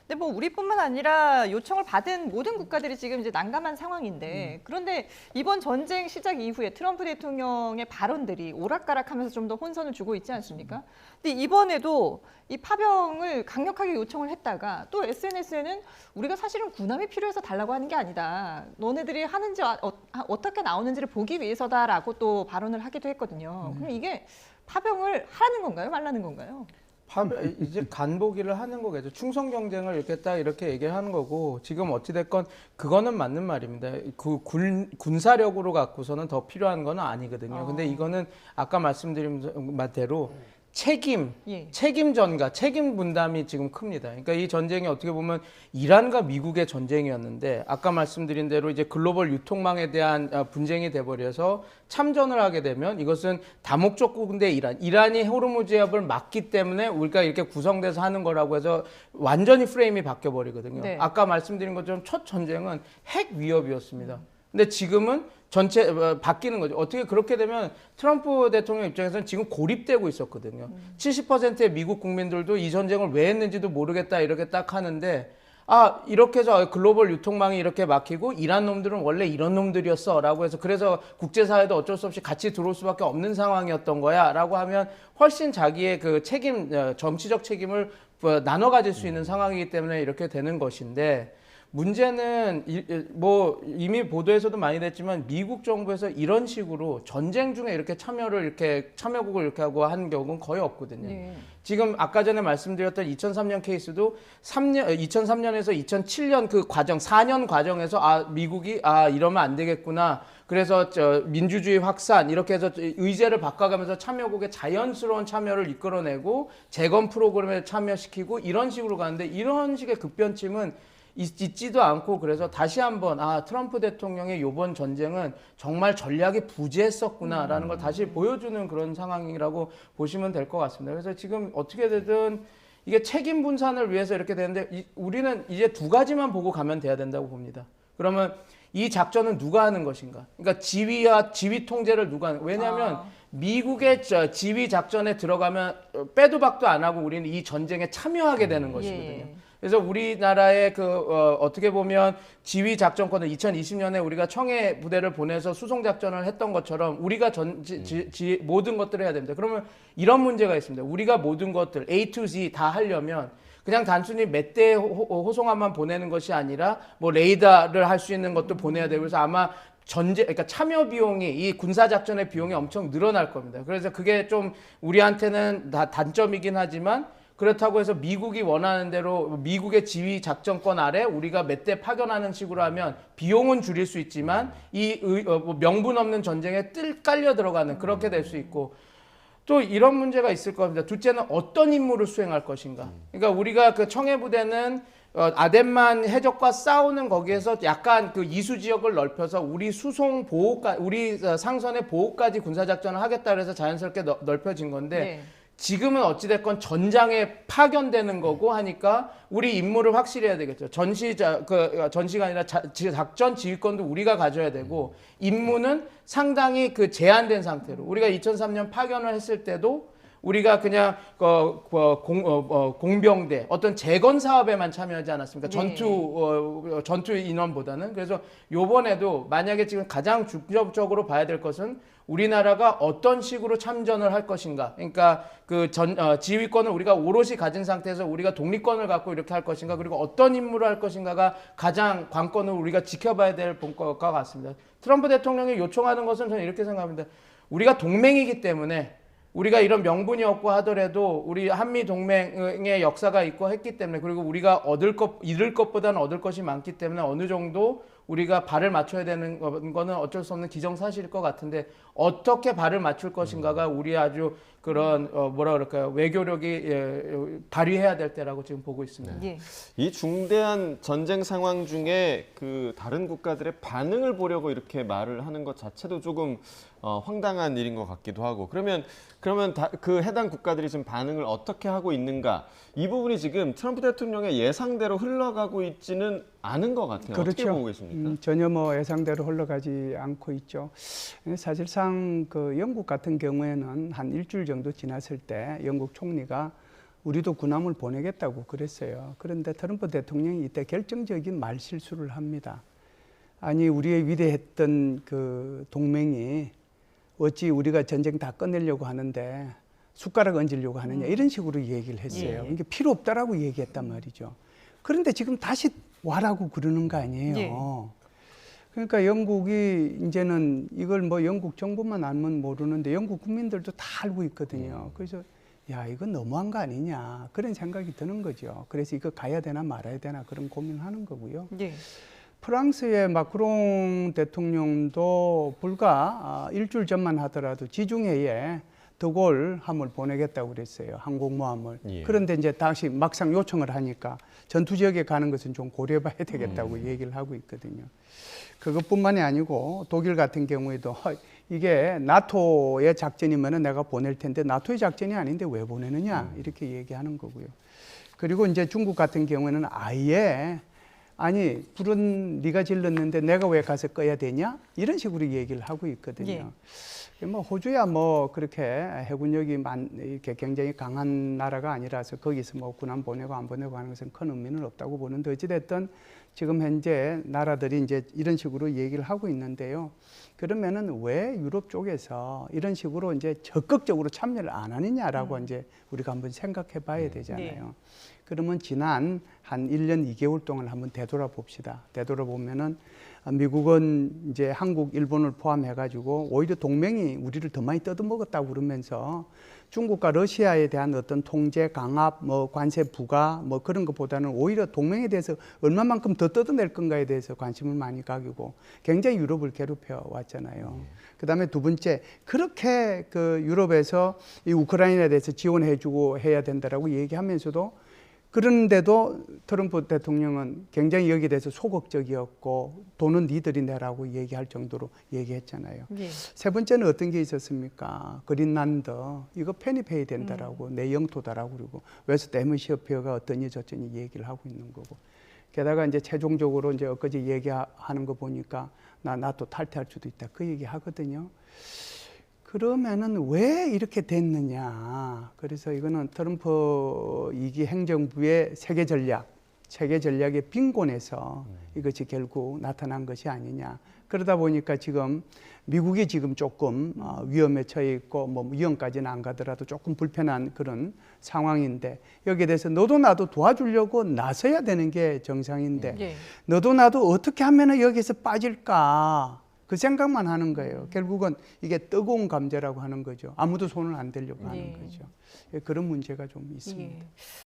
근데 뭐 우리뿐만 아니라 요청을 받은 모든 국가들이 지금 이제 난감한 상황인데 그런데 이번 전쟁 시작 이후에 트럼프 대통령의 발언들이 오락가락하면서 좀 더 혼선을 주고 있지 않습니까? 근데 이번에도 이 파병을 강력하게 요청을 했다가 또 SNS에는 우리가 사실은 군함이 필요해서 달라고 하는 게 아니다. 너네들이 하는지 어떻게 나오는지를 보기 위해서다라고 또 발언을 하기도 했거든요. 그럼 이게 파병을 하라는 건가요? 말라는 건가요? 이제 간보기를 하는 거겠죠. 충성 경쟁을 이렇게 딱 이렇게 얘기를 하는 거고 지금 어찌됐건 그거는 맞는 말입니다. 그 군사력으로 갖고서는 더 필요한 건 아니거든요. 근데 이거는 아까 말씀드린 말대로 책임 전가, 책임 분담이 지금 큽니다. 그러니까 이 전쟁이 어떻게 보면 이란과 미국의 전쟁이었는데 아까 말씀드린 대로 이제 글로벌 유통망에 대한 분쟁이 돼버려서 참전을 하게 되면 이것은 다목적 군대 이란이 호르무즈 해협을 막기 때문에 우리가 이렇게 구성돼서 하는 거라고 해서 완전히 프레임이 바뀌어 버리거든요. 네. 아까 말씀드린 것처럼 첫 전쟁은 핵 위협이었습니다. 근데 지금은 전체 바뀌는 거죠. 어떻게 그렇게 되면 트럼프 대통령 입장에서는 지금 고립되고 있었거든요. 70%의 미국 국민들도 이 전쟁을 왜 했는지도 모르겠다 이렇게 딱 하는데 이렇게 해서 글로벌 유통망이 이렇게 막히고 이란 놈들은 원래 이런 놈들이었어 라고 해서 그래서 국제사회도 어쩔 수 없이 같이 들어올 수밖에 없는 상황이었던 거야 라고 하면 훨씬 자기의 그 정치적 책임을 나눠 가질 수 있는 상황이기 때문에 이렇게 되는 것인데 문제는 뭐 이미 보도에서도 많이 됐지만 미국 정부에서 이런 식으로 전쟁 중에 이렇게 참여국을 이렇게 하고 하는 경우는 거의 없거든요. 네. 지금 아까 전에 말씀드렸던 2003년 케이스도 2003년에서 2007년 그 과정, 4년 과정에서 미국이 이러면 안 되겠구나. 그래서 민주주의 확산 이렇게 해서 의제를 바꿔가면서 참여국의 자연스러운 참여를 이끌어내고 재건 프로그램에 참여시키고 이런 식으로 가는데 이런 식의 급변침은 있지도 않고 그래서 다시 한번 트럼프 대통령의 이번 전쟁은 정말 전략이 부재했었구나라는 걸 다시 보여주는 그런 상황이라고 보시면 될 것 같습니다. 그래서 지금 어떻게 되든 이게 책임 분산을 위해서 이렇게 되는데 우리는 이제 두 가지만 보고 가면 돼야 된다고 봅니다. 그러면 이 작전은 누가 하는 것인가? 그러니까 지휘 통제를 누가 하는? 왜냐하면 미국의 지휘 작전에 들어가면 빼도 박도 안 하고 우리는 이 전쟁에 참여하게 되는 것이거든요. 그래서 우리나라의 어떻게 보면 지휘 작전권을 2020년에 우리가 청해 부대를 보내서 수송 작전을 했던 것처럼 우리가 모든 것들을 해야 됩니다. 그러면 이런 문제가 있습니다. 우리가 모든 것들 A to Z 다 하려면 그냥 단순히 몇 대 호송함만 보내는 것이 아니라 뭐 레이더를 할 수 있는 것도 보내야 되고 그래서 아마 그러니까 참여 비용이 이 군사 작전의 비용이 엄청 늘어날 겁니다. 그래서 그게 좀 우리한테는 다 단점이긴 하지만 그렇다고 해서 미국이 원하는 대로 미국의 지휘 작전권 아래 우리가 몇 대 파견하는 식으로 하면 비용은 줄일 수 있지만 명분 없는 전쟁에 뜰 깔려 들어가는 그렇게 될 수 있고 또 이런 문제가 있을 겁니다. 둘째는 어떤 임무를 수행할 것인가. 그러니까 우리가 그 청해부대는 아덴만 해적과 싸우는 거기에서 약간 그 이수 지역을 넓혀서 우리 수송 보호까지 우리 상선의 보호까지 군사작전을 하겠다 그래서 자연스럽게 넓혀진 건데 네. 지금은 어찌됐건 전장에 파견되는 거고 하니까 우리 임무를 확실히 해야 되겠죠. 전시가 아니라 작전 지휘권도 우리가 가져야 되고 임무는 상당히 그 제한된 상태로 우리가 2003년 파견을 했을 때도 우리가 그냥 공병대 어떤 재건 사업에만 참여하지 않았습니까? 네. 전투 인원보다는. 그래서 요번에도 만약에 지금 가장 중점적으로 봐야 될 것은 우리나라가 어떤 식으로 참전을 할 것인가. 그러니까 지휘권을 우리가 오롯이 가진 상태에서 우리가 독립권을 갖고 이렇게 할 것인가. 그리고 어떤 임무를 할 것인가가 가장 관건을 우리가 지켜봐야 될 것 같습니다. 트럼프 대통령이 요청하는 것은 저는 이렇게 생각합니다. 우리가 동맹이기 때문에 우리가 이런 명분이 없고 하더라도 우리 한미 동맹의 역사가 있고 했기 때문에 그리고 우리가 잃을 것보다는 얻을 것이 많기 때문에 어느 정도 우리가 발을 맞춰야 되는 거는 어쩔 수 없는 기정사실일 것 같은데 어떻게 발을 맞출 것인가가 우리 아주 그런 외교력이 발휘해야 될 때라고 지금 보고 있습니다. 예. 이 중대한 전쟁 상황 중에 그 다른 국가들의 반응을 보려고 이렇게 말을 하는 것 자체도 조금 황당한 일인 것 같기도 하고 그러면 그 해당 국가들이 지금 반응을 어떻게 하고 있는가 이 부분이 지금 트럼프 대통령의 예상대로 흘러가고 있지는 않은 것 같아요. 그렇죠. 어떻게 보고 계십니까? 전혀 뭐 예상대로 흘러가지 않고 있죠. 사실상 그 영국 같은 경우에는 한 일주일 정도 지났을 때 영국 총리가 우리도 군함을 보내겠다고 그랬어요. 그런데 트럼프 대통령이 이때 결정적인 말 실수를 합니다. 아니 우리의 위대했던 그 동맹이 어찌 우리가 전쟁 다 끝내려고 하는데 숟가락 얹으려고 하느냐 이런 식으로 얘기를 했어요. 예. 이게 필요 없다라고 얘기했단 말이죠. 그런데 지금 다시 와라고 그러는 거 아니에요. 예. 그러니까 영국이 이제는 이걸 뭐 영국 정부만 알면 모르는데 영국 국민들도 다 알고 있거든요. 그래서 야 이건 너무한 거 아니냐 그런 생각이 드는 거죠. 그래서 이거 가야 되나 말아야 되나 그런 고민하는 거고요. 예. 프랑스의 마크롱 대통령도 불과 일주일 전만 하더라도 지중해에 드골 함을 보내겠다고 그랬어요. 항공모함을. 예. 그런데 이제 다시 막상 요청을 하니까 전투 지역에 가는 것은 좀 고려해봐야 되겠다고 얘기를 하고 있거든요. 그것뿐만이 아니고 독일 같은 경우에도 이게 나토의 작전이면은 내가 보낼 텐데 나토의 작전이 아닌데 왜 보내느냐 이렇게 얘기하는 거고요. 그리고 이제 중국 같은 경우에는 아예 아니 불은 네가 질렀는데 내가 왜 가서 꺼야 되냐 이런 식으로 얘기를 하고 있거든요. 뭐 호주야 뭐 그렇게 해군력이 이렇게 굉장히 강한 나라가 아니라서 거기서 뭐 군함 보내고 안 보내고 하는 것은 큰 의미는 없다고 보는데 어찌됐든 지금 현재 나라들이 이제 이런 식으로 얘기를 하고 있는데요. 그러면은 왜 유럽 쪽에서 이런 식으로 이제 적극적으로 참여를 안 하느냐라고 이제 우리가 한번 생각해 봐야 되잖아요. 그러면 지난 한 1년 2개월 동안 한번 되돌아봅시다. 되돌아보면은 미국은 이제 한국, 일본을 포함해가지고 오히려 동맹이 우리를 더 많이 뜯어먹었다고 그러면서 중국과 러시아에 대한 어떤 통제, 강압, 뭐 관세 부과 뭐 그런 것보다는 오히려 동맹에 대해서 얼마만큼 더 뜯어낼 건가에 대해서 관심을 많이 가지고 굉장히 유럽을 괴롭혀 왔잖아요. 그다음에 두 번째, 그렇게 그 유럽에서 이 우크라이나에 대해서 지원해주고 해야 된다라고 얘기하면서도 그런데도 트럼프 대통령은 굉장히 여기에 대해서 소극적이었고 돈은 니들이 내라고 얘기할 정도로 얘기했잖아요. 예. 세 번째는 어떤 게 있었습니까? 그린란드 이거 편입해야 된다라고 내 영토다라고 그러고 웨스트 헤미시어피어가 어떠니 저쩌니 얘기를 하고 있는 거고 게다가 이제 최종적으로 이제 엊그제 얘기하는 거 보니까 나 나토 탈퇴할 수도 있다 그 얘기 하거든요. 그러면은 왜 이렇게 됐느냐. 그래서 이거는 트럼프 2기 행정부의 세계 전략의 빈곤에서 이것이 결국 나타난 것이 아니냐. 그러다 보니까 지금 미국이 지금 조금 위험에 처해 있고 뭐 위험까지는 안 가더라도 조금 불편한 그런 상황인데 여기에 대해서 너도 나도 도와주려고 나서야 되는 게 정상인데 예. 너도 나도 어떻게 하면은 여기서 빠질까. 그 생각만 하는 거예요. 결국은 이게 뜨거운 감자라고 하는 거죠. 아무도 손을 안 대려고 하는 예. 거죠. 그런 문제가 좀 있습니다. 예.